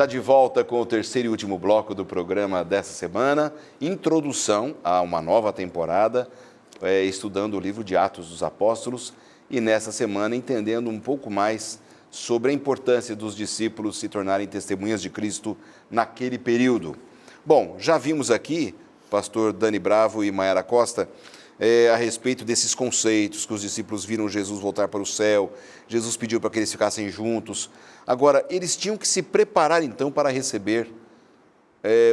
Já de volta com o terceiro e último bloco do programa dessa semana, introdução a uma nova temporada, estudando o livro de Atos dos Apóstolos e nessa semana entendendo um pouco mais sobre a importância dos discípulos se tornarem testemunhas de Cristo naquele período. Bom, já vimos aqui, pastor Dani Bravo e Mayara Costa, a respeito desses conceitos, que os discípulos viram Jesus voltar para o céu, Jesus pediu para que eles ficassem juntos. Agora, eles tinham que se preparar, então, para receber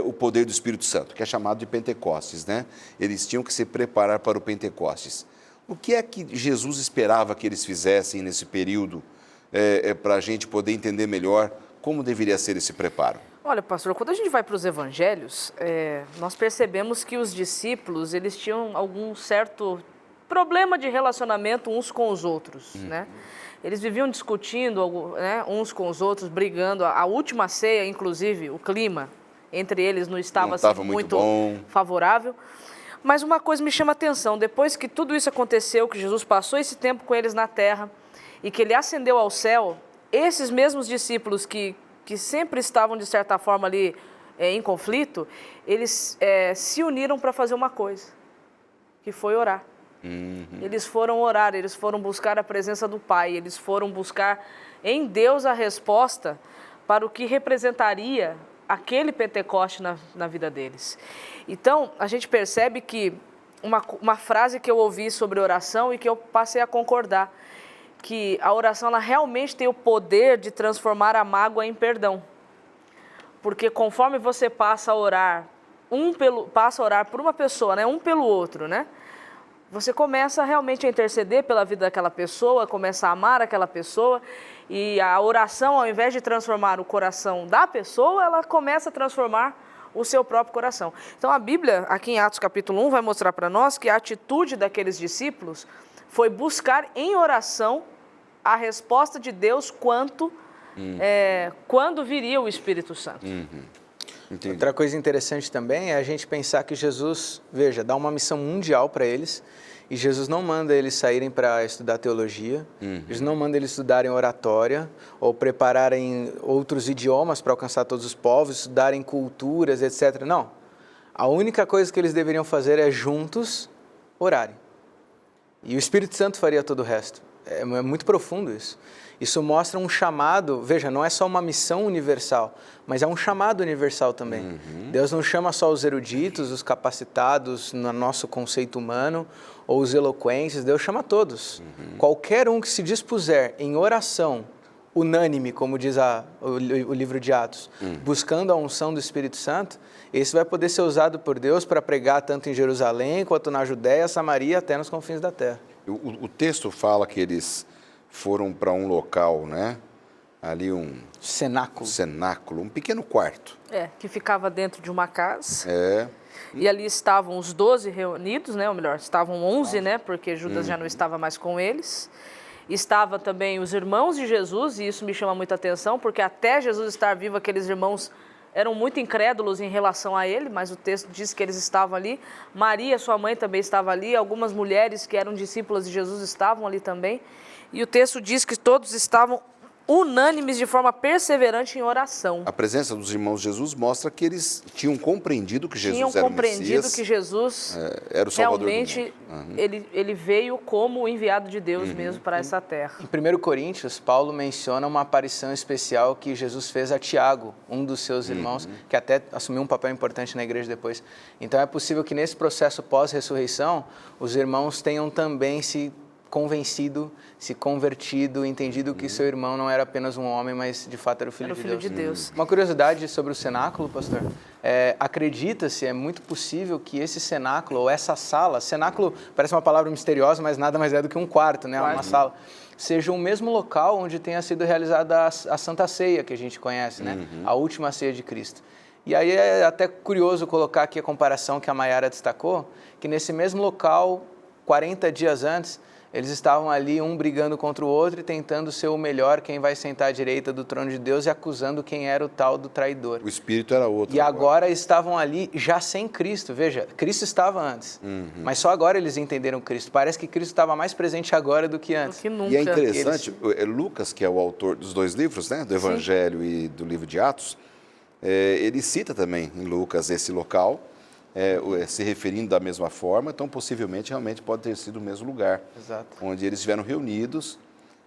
o poder do Espírito Santo, que é chamado de Pentecostes, né? Eles tinham que se preparar para o Pentecostes. O que é que Jesus esperava que eles fizessem nesse período, para a gente poder entender melhor como deveria ser esse preparo? Olha, pastor, quando a gente vai para os evangelhos, nós percebemos que os discípulos, eles tinham algum certo problema de relacionamento uns com os outros, né? Eles viviam discutindo, né, uns com os outros, brigando. A última ceia, inclusive, o clima entre eles não estava assim, muito favorável. Mas uma coisa me chama a atenção, depois que tudo isso aconteceu, que Jesus passou esse tempo com eles na terra e que ele ascendeu ao céu, esses mesmos discípulos que sempre estavam, de certa forma, ali em conflito, eles se uniram para fazer uma coisa, que foi orar. Eles foram orar, eles foram buscar a presença do Pai, eles foram buscar em Deus a resposta para o que representaria aquele Pentecoste na vida deles. Então, a gente percebe que uma frase que eu ouvi sobre oração e que eu passei a concordar, que a oração ela realmente tem o poder de transformar a mágoa em perdão. Porque conforme você passa a orar por uma pessoa, né, um pelo outro, né? Você começa realmente a interceder pela vida daquela pessoa, começa a amar aquela pessoa, e a oração, ao invés de transformar o coração da pessoa, ela começa a transformar o seu próprio coração. Então a Bíblia, aqui em Atos capítulo 1, vai mostrar para nós que a atitude daqueles discípulos foi buscar em oração a resposta de Deus quando viria o Espírito Santo. Outra coisa interessante também é a gente pensar que Jesus, veja, dá uma missão mundial para eles, e Jesus não manda eles saírem para estudar teologia, Jesus não manda eles estudarem oratória, ou prepararem outros idiomas para alcançar todos os povos, estudarem culturas, etc. Não. A única coisa que eles deveriam fazer é juntos orarem. E o Espírito Santo faria todo o resto. É muito profundo isso. Isso mostra um chamado, veja, não é só uma missão universal, mas é um chamado universal também. Deus não chama só os eruditos, os capacitados no nosso conceito humano, ou os eloquentes, Deus chama todos. Qualquer um que se dispuser em oração, unânime, como diz o livro de Atos, buscando a unção do Espírito Santo, esse vai poder ser usado por Deus para pregar tanto em Jerusalém, quanto na Judéia, Samaria, até nos confins da terra. O texto fala que eles foram para um local, né? Ali um cenáculo, um pequeno quarto. Que ficava dentro de uma casa. E ali estavam os 12 reunidos, né? Ou melhor, estavam 11, né? Porque Judas já não estava mais com eles. Estava também os irmãos de Jesus, e isso me chama muita atenção, porque até Jesus estar vivo, aqueles irmãos eram muito incrédulos em relação a ele, mas o texto diz que eles estavam ali. Maria, sua mãe, também estava ali. Algumas mulheres que eram discípulas de Jesus estavam ali também. E o texto diz que todos estavam unânimes de forma perseverante em oração. A presença dos irmãos de Jesus mostra que eles tinham compreendido que Jesus era o Messias, que Jesus era o Salvador realmente do mundo. ele veio como o enviado de Deus mesmo para essa terra. Em 1 Coríntios, Paulo menciona uma aparição especial que Jesus fez a Tiago, um dos seus irmãos, que até assumiu um papel importante na igreja depois. Então é possível que nesse processo pós-ressurreição, os irmãos tenham também se convencido, se convertido, entendido que seu irmão não era apenas um homem, mas de fato era o Filho de Deus. Uma curiosidade sobre o cenáculo, pastor, acredita-se, é muito possível que esse cenáculo, ou essa sala, cenáculo parece uma palavra misteriosa, mas nada mais é do que um quarto, né? Uma sala, seja o mesmo local onde tenha sido realizada a Santa Ceia, que a gente conhece, né? A última ceia de Cristo. E aí é até curioso colocar aqui a comparação que a Mayara destacou, que nesse mesmo local, 40 dias antes, eles estavam ali, um brigando contra o outro e tentando ser o melhor, quem vai sentar à direita do trono de Deus, e acusando quem era o tal do traidor. O espírito era outro. E agora estavam ali já sem Cristo. Veja, Cristo estava antes, mas só agora eles entenderam Cristo. Parece que Cristo estava mais presente agora do que antes. Do que nunca. E é interessante, Lucas, que é o autor dos dois livros, né, do Evangelho e do livro de Atos, ele cita também em Lucas esse local, se referindo da mesma forma, então possivelmente realmente pode ter sido o mesmo lugar. Exato. Onde eles estiveram reunidos,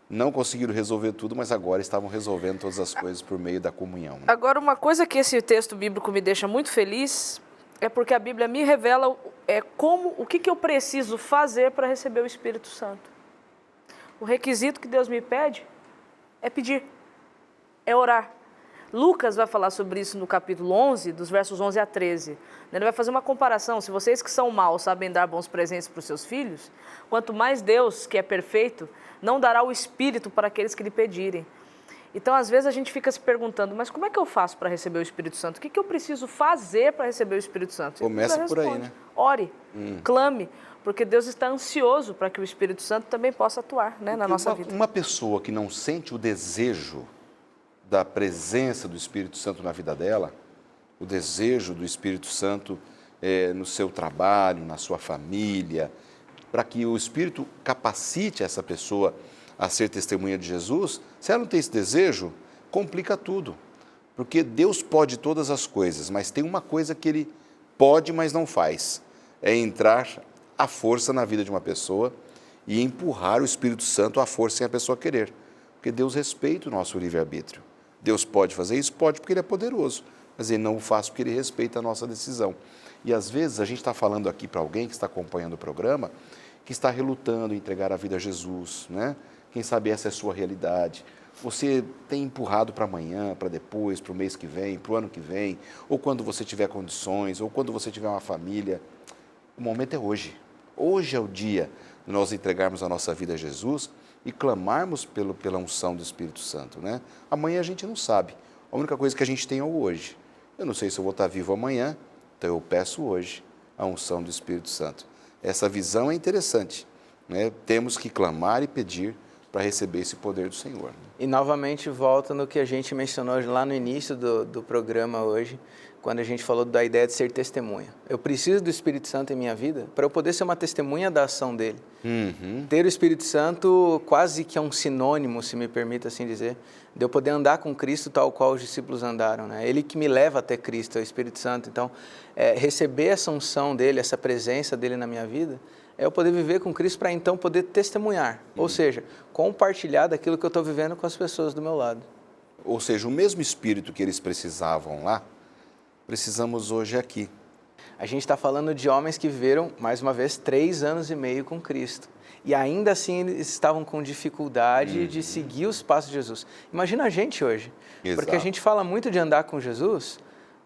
não conseguiram resolver tudo, mas agora estavam resolvendo todas as coisas por meio da comunhão. Agora, uma coisa que esse texto bíblico me deixa muito feliz é porque a Bíblia me revela o que eu preciso fazer para receber o Espírito Santo. O requisito que Deus me pede é pedir, é orar. Lucas vai falar sobre isso no capítulo 11, dos versos 11 a 13. Ele vai fazer uma comparação. Se vocês que são maus sabem dar bons presentes para os seus filhos, quanto mais Deus, que é perfeito, não dará o Espírito para aqueles que lhe pedirem. Então, às vezes, a gente fica se perguntando, mas como é que eu faço para receber o Espírito Santo? O que eu preciso fazer para receber o Espírito Santo? Começa por aí, né? Ore, clame, porque Deus está ansioso para que o Espírito Santo também possa atuar, né, na nossa vida. Uma pessoa que não sente o desejo da presença do Espírito Santo na vida dela, o desejo do Espírito Santo no seu trabalho, na sua família, para que o Espírito capacite essa pessoa a ser testemunha de Jesus, se ela não tem esse desejo, complica tudo. Porque Deus pode todas as coisas, mas tem uma coisa que Ele pode, mas não faz. É entrar à força na vida de uma pessoa e empurrar o Espírito Santo à força sem a pessoa querer. Porque Deus respeita o nosso livre-arbítrio. Deus pode fazer isso? Pode, porque Ele é poderoso. Mas Ele não o faz porque Ele respeita a nossa decisão. E às vezes a gente está falando aqui para alguém que está acompanhando o programa, que está relutando em entregar a vida a Jesus, né? Quem sabe essa é a sua realidade. Você tem empurrado para amanhã, para depois, para o mês que vem, para o ano que vem, ou quando você tiver condições, ou quando você tiver uma família. O momento é hoje. Hoje é o dia de nós entregarmos a nossa vida a Jesus e clamarmos pela unção do Espírito Santo, né? Amanhã a gente não sabe. A única coisa que a gente tem é o hoje. Eu não sei se eu vou estar vivo amanhã, então eu peço hoje a unção do Espírito Santo. Essa visão é interessante, né? Temos que clamar e pedir para receber esse poder do Senhor. E novamente volta no que a gente mencionou lá no início do programa hoje, quando a gente falou da ideia de ser testemunha. Eu preciso do Espírito Santo em minha vida para eu poder ser uma testemunha da ação dele. Ter o Espírito Santo quase que é um sinônimo, se me permite assim dizer, de eu poder andar com Cristo tal qual os discípulos andaram, né? Ele que me leva até Cristo, é o Espírito Santo. Então, receber essa unção dele, essa presença dele na minha vida, é eu poder viver com Cristo para então poder testemunhar, ou seja, compartilhar daquilo que eu estou vivendo com as pessoas do meu lado. Ou seja, o mesmo Espírito que eles precisavam lá, precisamos hoje aqui. A gente está falando de homens que viveram, mais uma vez, 3 anos e meio com Cristo. E ainda assim eles estavam com dificuldade de seguir os passos de Jesus. Imagina a gente hoje, porque a gente fala muito de andar com Jesus,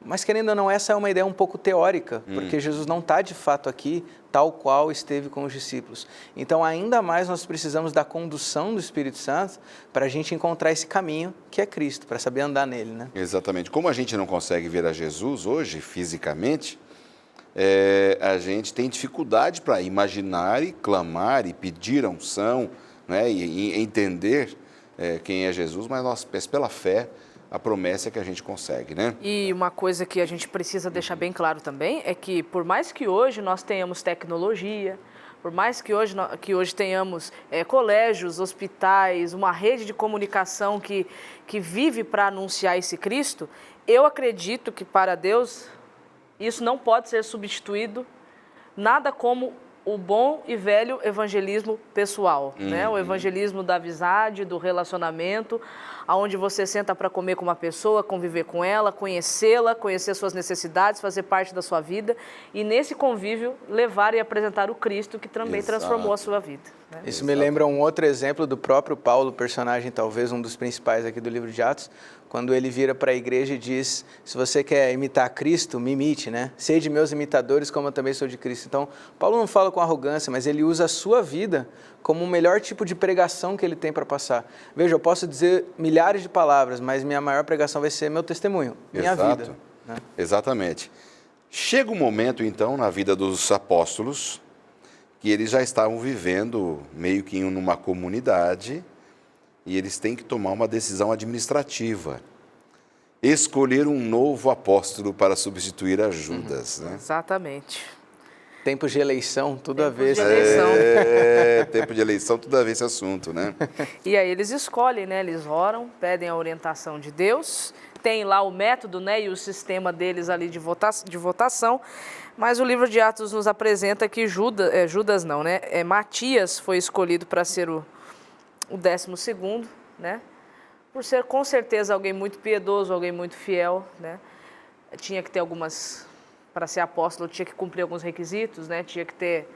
mas querendo ou não, essa é uma ideia um pouco teórica, porque Jesus não está de fato aqui tal qual esteve com os discípulos. Então, ainda mais nós precisamos da condução do Espírito Santo para a gente encontrar esse caminho que é Cristo, para saber andar nele, né? Exatamente. Como a gente não consegue ver a Jesus hoje, fisicamente, a gente tem dificuldade para imaginar e clamar e pedir a unção, né? E entender quem é Jesus, mas nós, pela fé, a promessa é que a gente consegue, né? E uma coisa que a gente precisa deixar bem claro também é que, por mais que hoje nós tenhamos tecnologia, por mais que hoje tenhamos colégios, hospitais, uma rede de comunicação que vive para anunciar esse Cristo, eu acredito que para Deus isso não pode ser substituído nada como o bom e velho evangelismo pessoal, né? O evangelismo da amizade, do relacionamento, onde você senta para comer com uma pessoa, conviver com ela, conhecê-la, conhecer suas necessidades, fazer parte da sua vida e nesse convívio levar e apresentar o Cristo que também transformou a sua vida, né? Isso me lembra um outro exemplo do próprio Paulo, personagem talvez um dos principais aqui do livro de Atos, quando ele vira para a igreja e diz, se você quer imitar Cristo, me imite, né? Sede meus imitadores como eu também sou de Cristo. Então, Paulo não fala com arrogância, mas ele usa a sua vida como o melhor tipo de pregação que ele tem para passar. Veja, eu posso dizer milhares de palavras, mas minha maior pregação vai ser meu testemunho, minha vida. Né? Exatamente. Chega um momento, então, na vida dos apóstolos, que eles já estavam vivendo meio que numa comunidade, e eles têm que tomar uma decisão administrativa. Escolher um novo apóstolo para substituir a Judas. Né? Exatamente. Tempos de eleição, tudo a ver. Tempo de eleição, tudo a ver esse assunto, né? E aí eles escolhem, né? Eles oram, pedem a orientação de Deus. tem lá o método, né, e o sistema deles ali de votação, mas o livro de Atos nos apresenta que Matias foi escolhido para ser o 12º, né, por ser com certeza alguém muito piedoso, alguém muito fiel, né, tinha que ter para ser apóstolo tinha que cumprir alguns requisitos, né, tinha que ter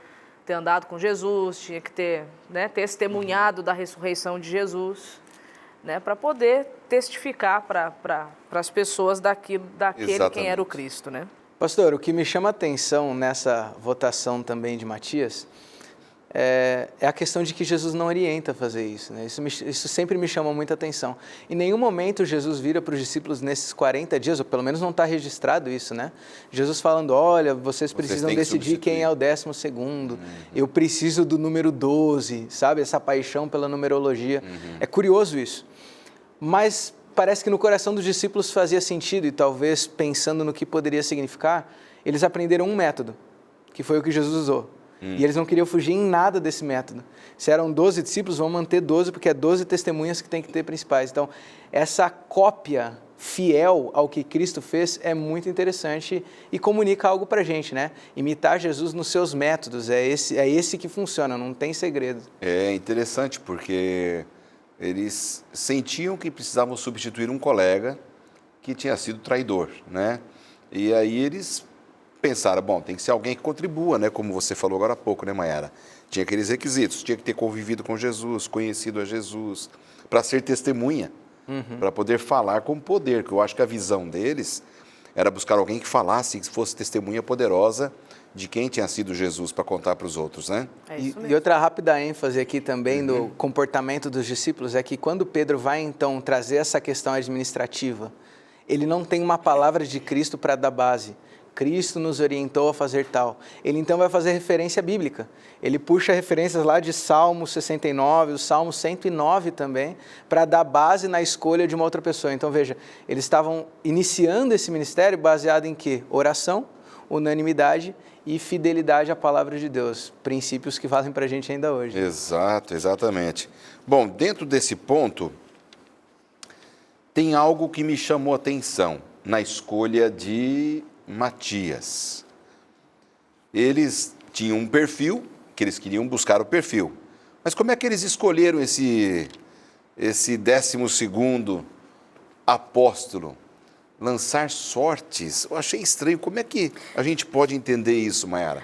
andado com Jesus, tinha que ter, né, testemunhado da ressurreição de Jesus, né, para poder testificar para as pessoas daquele quem era o Cristo, né? Pastor, o que me chama a atenção nessa votação também de Matias é a questão de que Jesus não orienta a fazer isso, né? Isso sempre me chama muita atenção. Em nenhum momento Jesus vira para os discípulos nesses 40 dias, ou pelo menos não está registrado isso, né? Jesus falando, olha, vocês precisam decidir quem é o 12º, eu preciso do número 12, sabe? Essa paixão pela numerologia. É curioso isso. Mas parece que no coração dos discípulos fazia sentido, e talvez pensando no que poderia significar, eles aprenderam um método, que foi o que Jesus usou. E eles não queriam fugir em nada desse método. Se eram 12 discípulos, vão manter 12, porque é 12 testemunhas que tem que ter principais. Então, essa cópia fiel ao que Cristo fez é muito interessante e comunica algo para a gente, né? Imitar Jesus nos seus métodos, é esse que funciona, não tem segredo. É interessante, porque eles sentiam que precisavam substituir um colega que tinha sido traidor, né? E aí eles pensaram, bom, tem que ser alguém que contribua, né? Como você falou agora há pouco, né, Mayara? Tinha aqueles requisitos, tinha que ter convivido com Jesus, conhecido a Jesus, para ser testemunha, para poder falar com poder, que eu acho que a visão deles era buscar alguém que falasse, que fosse testemunha poderosa de quem tinha sido Jesus para contar para os outros, né? E outra rápida ênfase aqui também do comportamento dos discípulos é que quando Pedro vai então trazer essa questão administrativa, ele não tem uma palavra de Cristo para dar base. Cristo nos orientou a fazer tal. Ele então vai fazer referência bíblica. Ele puxa referências lá de Salmo 69, o Salmo 109 também, para dar base na escolha de uma outra pessoa. Então veja, eles estavam iniciando esse ministério baseado em quê? Oração, unanimidade e fidelidade à palavra de Deus. Princípios que valem para a gente ainda hoje. Exato, exatamente. Bom, dentro desse ponto, tem algo que me chamou a atenção na escolha de Matias. Eles tinham um perfil, que eles queriam buscar o perfil. Mas como é que eles escolheram esse 12º apóstolo? Lançar sortes? Eu achei estranho. Como é que a gente pode entender isso, Mayara?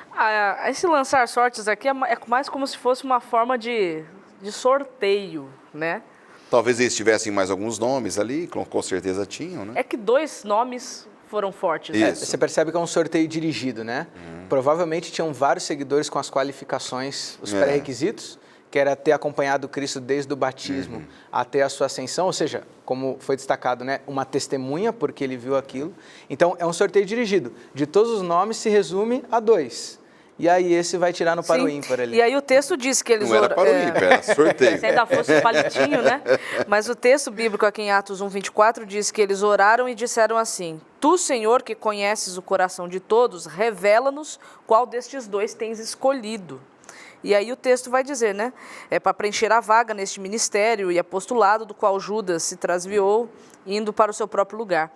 Esse lançar sortes aqui é mais como se fosse uma forma de sorteio, né? Talvez eles tivessem mais alguns nomes ali, com certeza tinham, né? É que 2 nomes foram fortes. Você percebe que é um sorteio dirigido, né? Provavelmente tinham vários seguidores com as qualificações, os pré-requisitos, que era ter acompanhado Cristo desde o batismo até a sua ascensão, ou seja, como foi destacado, né? Uma testemunha, porque ele viu aquilo. Então, é um sorteio dirigido. De todos os nomes, se resume a 2. E aí esse vai tirar no para o ímpar ali. E aí o texto diz que eles... Não era para o ímpar, era sorteio. Se ainda fosse um palitinho, né? Mas o texto bíblico aqui em Atos 1:24 diz que eles oraram e disseram assim: Tu, Senhor, que conheces o coração de todos, revela-nos qual destes 2 tens escolhido. E aí o texto vai dizer, né? É para preencher a vaga neste ministério e apostolado do qual Judas se transviou, indo para o seu próprio lugar.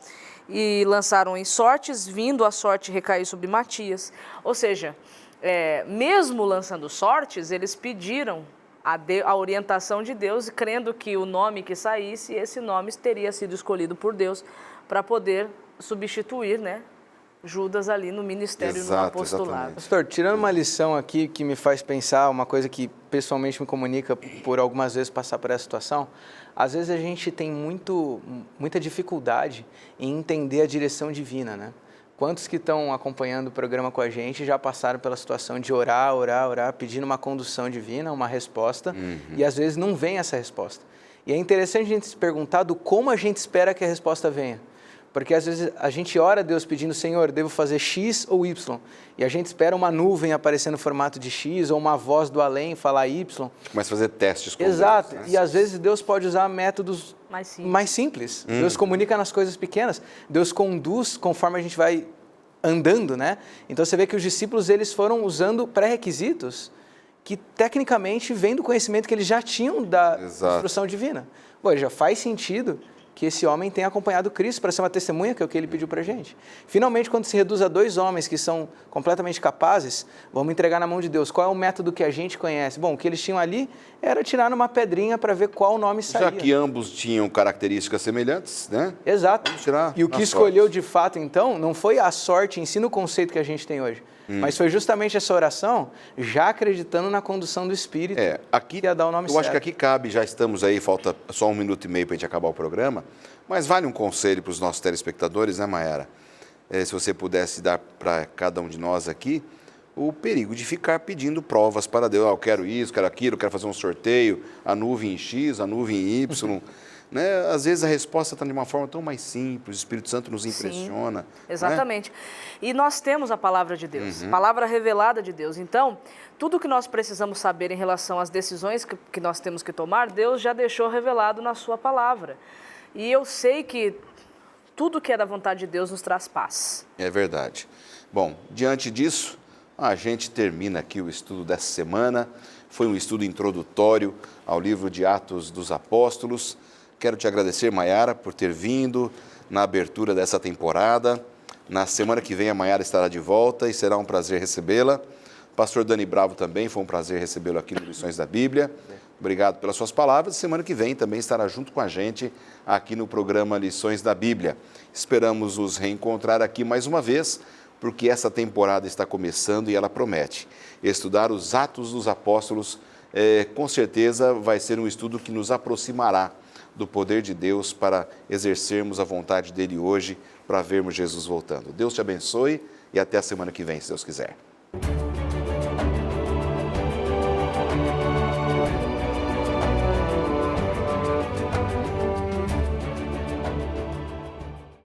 E lançaram em sortes, vindo a sorte recair sobre Matias. Ou seja, mesmo lançando sortes, eles pediram a orientação de Deus, crendo que o nome que saísse, esse nome teria sido escolhido por Deus para poder substituir, né, Judas ali no ministério, no apostolado. Exatamente. Pastor, tirando uma lição aqui que me faz pensar, uma coisa que pessoalmente me comunica por algumas vezes passar por essa situação, às vezes a gente tem muita dificuldade em entender a direção divina, né? Quantos que estão acompanhando o programa com a gente já passaram pela situação de orar, pedindo uma condução divina, uma resposta, e às vezes não vem essa resposta. E é interessante a gente se perguntar do como a gente espera que a resposta venha. Porque às vezes a gente ora a Deus pedindo, Senhor, devo fazer X ou Y? E a gente espera uma nuvem aparecer no formato de X ou uma voz do além falar Y. Começa a fazer testes com Exato. Deus, né? E às vezes Deus pode usar métodos mais simples. Deus comunica nas coisas pequenas. Deus conduz conforme a gente vai andando, né? Então você vê que os discípulos eles foram usando pré-requisitos que tecnicamente vêm do conhecimento que eles já tinham da instrução divina. Pô, já faz sentido que esse homem tenha acompanhado Cristo para ser uma testemunha, que é o que ele pediu para a gente. Finalmente, quando se reduz a 2 homens que são completamente capazes, vamos entregar na mão de Deus. Qual é o método que a gente conhece? Bom, o que eles tinham ali era tirar numa pedrinha para ver qual nome saía. Já que ambos tinham características semelhantes, né? Exato. Vamos tirar E o que escolheu de fato, então, não foi a sorte em si no conceito que a gente tem hoje, mas foi justamente essa oração, já acreditando na condução do Espírito, aqui, que ia dar o nome eu certo. acho que aqui cabe, já estamos aí, falta só 1 minuto e meio para a gente acabar o programa, mas vale um conselho para os nossos telespectadores, né, Mayara? Se você pudesse dar para cada um de nós aqui o perigo de ficar pedindo provas para Deus. Eu quero isso, quero aquilo, quero fazer um sorteio, a nuvem em X, a nuvem em Y. Né? Às vezes a resposta está de uma forma tão mais simples, o Espírito Santo nos impressiona. Sim, exatamente. Né? E nós temos a palavra de Deus, palavra revelada de Deus. Então, tudo que nós precisamos saber em relação às decisões que nós temos que tomar, Deus já deixou revelado na sua palavra. E eu sei que tudo que é da vontade de Deus nos traz paz. É verdade. Bom, diante disso, a gente termina aqui o estudo dessa semana. Foi um estudo introdutório ao livro de Atos dos Apóstolos. Quero te agradecer, Mayara, por ter vindo na abertura dessa temporada. Na semana que vem a Mayara estará de volta e será um prazer recebê-la. Pastor Dani Bravo também, foi um prazer recebê-lo aqui no Lições da Bíblia. Obrigado pelas suas palavras. Semana que vem também estará junto com a gente aqui no programa Lições da Bíblia. Esperamos os reencontrar aqui mais uma vez, porque essa temporada está começando e ela promete. Estudar os Atos dos Apóstolos, com certeza vai ser um estudo que nos aproximará do poder de Deus para exercermos a vontade dele hoje, para vermos Jesus voltando. Deus te abençoe e até a semana que vem, se Deus quiser.